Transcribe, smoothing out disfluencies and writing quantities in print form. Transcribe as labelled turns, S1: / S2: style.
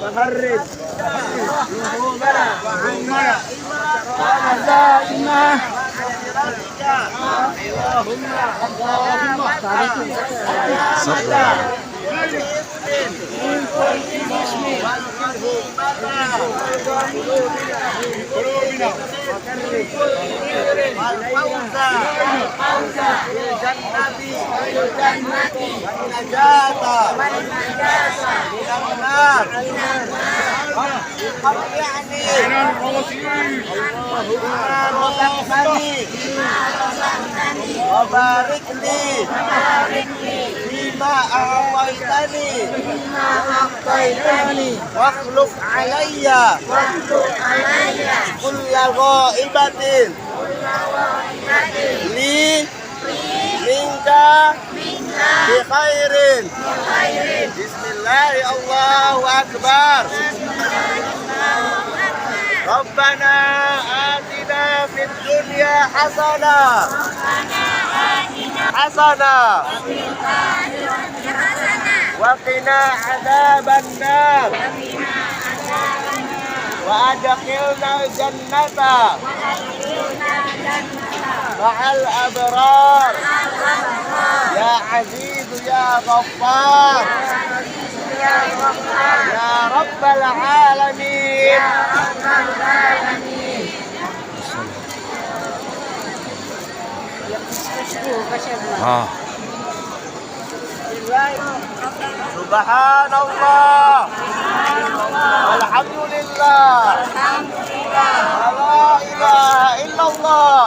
S1: ففرج ذنوبنا وعمنا ونزائنا اللهم من كل اسم قلوبنا والفوز بالجنة والنجاة من النار وبارك لي فيما أعطيتني واخلف علي كل غائبة لي منك بخير. بسم الله الله أكبر. ربنا آتنا في الدنيا حسنة وقنا عذاب النار وأدخلنا الجنة مع الأبرار يا عزيز يا غفار يا رب العالمين. سبحان الله والحمد لله ولا إله إلا الله